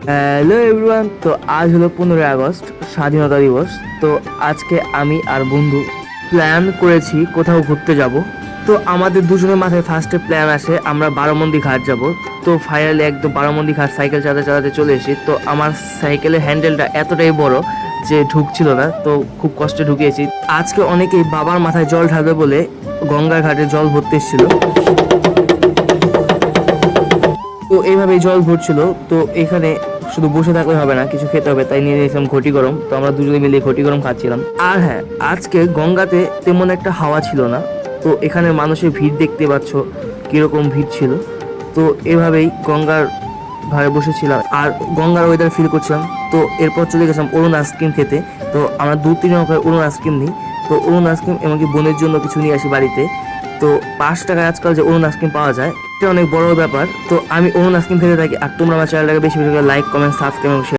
Hello everyone, তো আজ হলো 15ই আগস্ট, স্বাধীনতা দিবস। তো আজকে আমি আর বন্ধু প্ল্যান করেছি কোথাও ঘুরতে যাব। তো আমাদের দুজনের মাথায় ফার্স্টে প্ল্যান আসে আমরা বারোমন্দি ঘাট যাব। তো ফাইনালি একদম বারোমন্দি ঘাট সাইকেল চালাতে চালাতে চলে এসেছি। তো আমার সাইকেলের হ্যান্ডেলটা এতটাই বড় যে ঢুকছিল না, তো খুব কষ্টে ঢুকিয়েছি। আজকে অনেকেই বাবার মাথায় জল ঢালবে বলে গঙ্গার ঘাটে জল ভরতে এসেছিল। তো এইভাবেই জল ভরছিল। তো এখানে শুধু বসে থাকলে হবে না, কিছু খেতে হবে, তাই নিয়ে নিয়েছিলাম ঘটি গরম। তো আমরা দুজনে মিলে ঘটি গরম খাচ্ছিলাম। আর হ্যাঁ, আজকে গঙ্গাতে তেমন একটা হাওয়া ছিল না। তো এখানে মানুষের ভিড় দেখতে পাচ্ছ কীরকম ভিড় ছিল। তো এভাবেই গঙ্গার ধারে বসেছিলাম আর গঙ্গার ওয়েদার ফিল করছিলাম। তো এরপর চলে গেছিলাম অরুণ আইসক্রিম খেতে। তো আমরা 2-3 রকমের অরুণ আইসক্রিম নিই। তো অরুণ আইসক্রিম এমনকি বোনের জন্য কিছু নিয়ে আসি বাড়িতে। তো 5 টাকায় আজকাল যে অরুণ আইসক্রিম পাওয়া যায়, এটা অনেক বড় ব্যাপার। তো আমি অরুণ আইসক্রিম খেতে থাকি। আর তোমরা আমার চ্যানেলটাকে বেশি বেশি করে লাইক, কমেন্ট, সাবস্ক্রাইব এবং